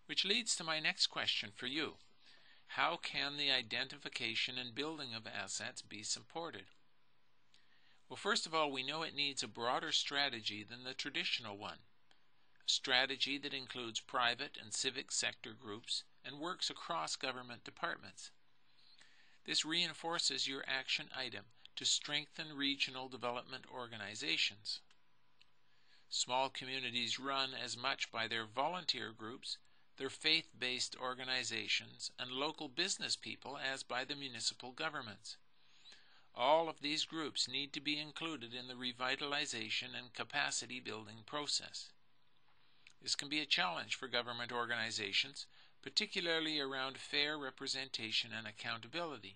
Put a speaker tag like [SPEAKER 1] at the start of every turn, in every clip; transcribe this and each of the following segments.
[SPEAKER 1] Which leads to my next question for you. How can the identification and building of assets be supported? Well, first of all, we know it needs a broader strategy than the traditional one. A strategy that includes private and civic sector groups and works across government departments. This reinforces your action item to strengthen regional development organizations. Small communities run as much by their volunteer groups, their faith-based organizations, and local business people as by the municipal governments. All of these groups need to be included in the revitalization and capacity building process. This can be a challenge for government organizations, particularly around fair representation and accountability.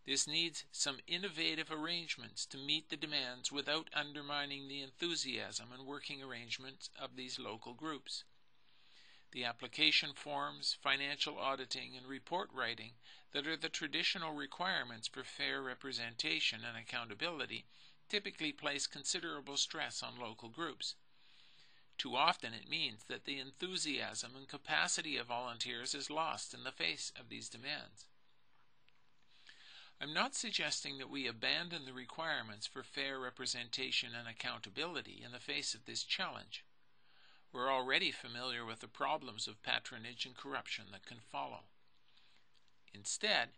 [SPEAKER 1] This needs some innovative arrangements to meet the demands without undermining the enthusiasm and working arrangements of these local groups. The application forms, financial auditing, and report writing that are the traditional requirements for fair representation and accountability typically place considerable stress on local groups. Too often it means that the enthusiasm and capacity of volunteers is lost in the face of these demands. I'm not suggesting that we abandon the requirements for fair representation and accountability in the face of this challenge. We're already familiar with the problems of patronage and corruption that can follow. Instead,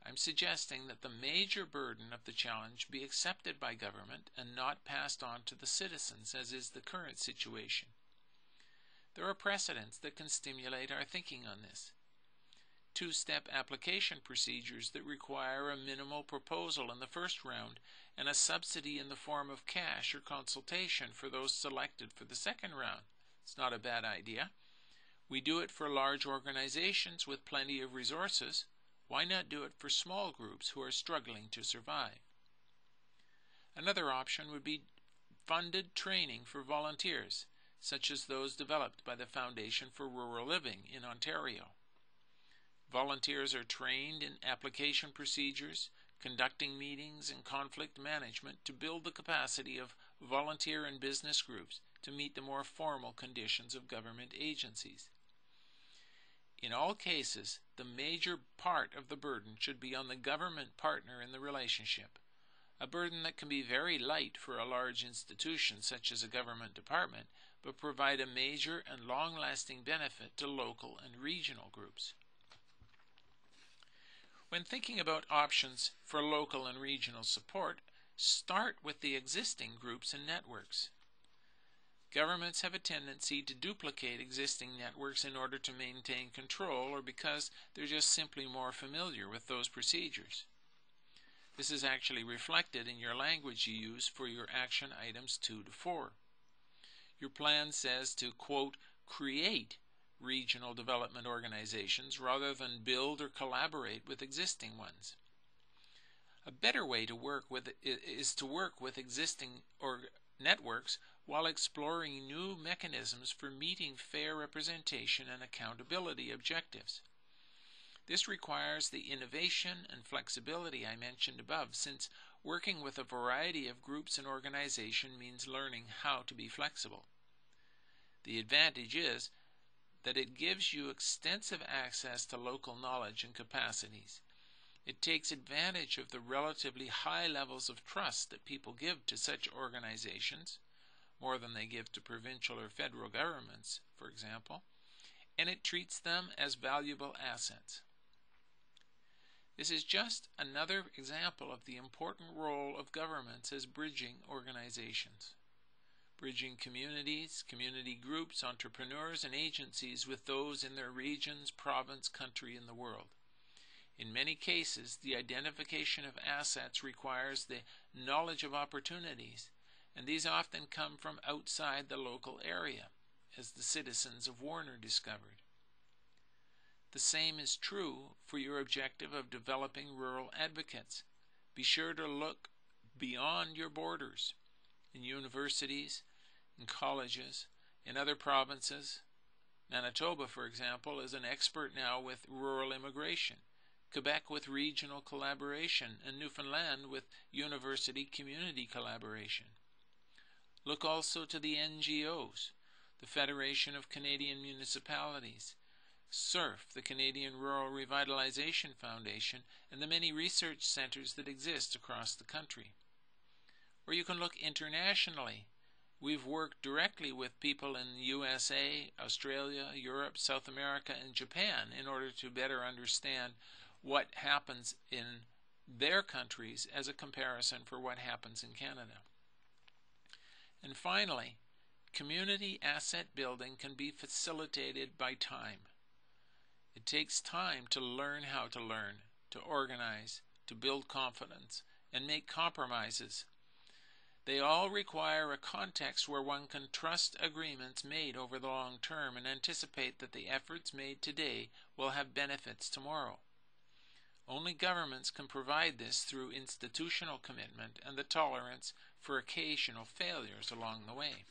[SPEAKER 1] I'm suggesting that the major burden of the challenge be accepted by government and not passed on to the citizens, as is the current situation. There are precedents that can stimulate our thinking on this. Two-step application procedures that require a minimal proposal in the first round and a subsidy in the form of cash or consultation for those selected for the second round. It's not a bad idea. We do it for large organizations with plenty of resources. Why not do it for small groups who are struggling to survive? Another option would be funded training for volunteers, such as those developed by the Foundation for Rural Living in Ontario. Volunteers are trained in application procedures, conducting meetings, and conflict management to build the capacity of volunteer and business groups to meet the more formal conditions of government agencies. In all cases, the major part of the burden should be on the government partner in the relationship, a burden that can be very light for a large institution such as a government department, but provide a major and long-lasting benefit to local and regional groups. When thinking about options for local and regional support, start with the existing groups and networks. Governments have a tendency to duplicate existing networks in order to maintain control or because they're just simply more familiar with those procedures. This is actually reflected in your language you use for your action items 2 to 4. Your plan says to, quote, create regional development organizations rather than build or collaborate with existing ones. A better way to work with is to work with existing networks while exploring new mechanisms for meeting fair representation and accountability objectives. This requires the innovation and flexibility I mentioned above, since working with a variety of groups and organizations means learning how to be flexible. The advantage is that it gives you extensive access to local knowledge and capacities. It takes advantage of the relatively high levels of trust that people give to such organizations, more than they give to provincial or federal governments, for example, and it treats them as valuable assets. This is just another example of the important role of governments as bridging organizations. Bridging communities, community groups, entrepreneurs, and agencies with those in their regions, province, country, and the world. In many cases, the identification of assets requires the knowledge of opportunities, and these often come from outside the local area, as the citizens of Warner discovered. The same is true for your objective of developing rural advocates. Be sure to look beyond your borders. In universities, in colleges, in other provinces. Manitoba, for example, is an expert now with rural immigration, Quebec with regional collaboration, and Newfoundland with university community collaboration. Look also to the NGOs, the Federation of Canadian Municipalities, SURF, the Canadian Rural Revitalization Foundation, and the many research centers that exist across the country. Or you can look internationally. We've worked directly with people in the USA, Australia, Europe, South America, and Japan in order to better understand what happens in their countries as a comparison for what happens in Canada. And finally, community asset building can be facilitated by time. It takes time to learn how to learn, to organize, to build confidence, and make compromises. They all require a context where one can trust agreements made over the long term and anticipate that the efforts made today will have benefits tomorrow. Only governments can provide this through institutional commitment and the tolerance for occasional failures along the way.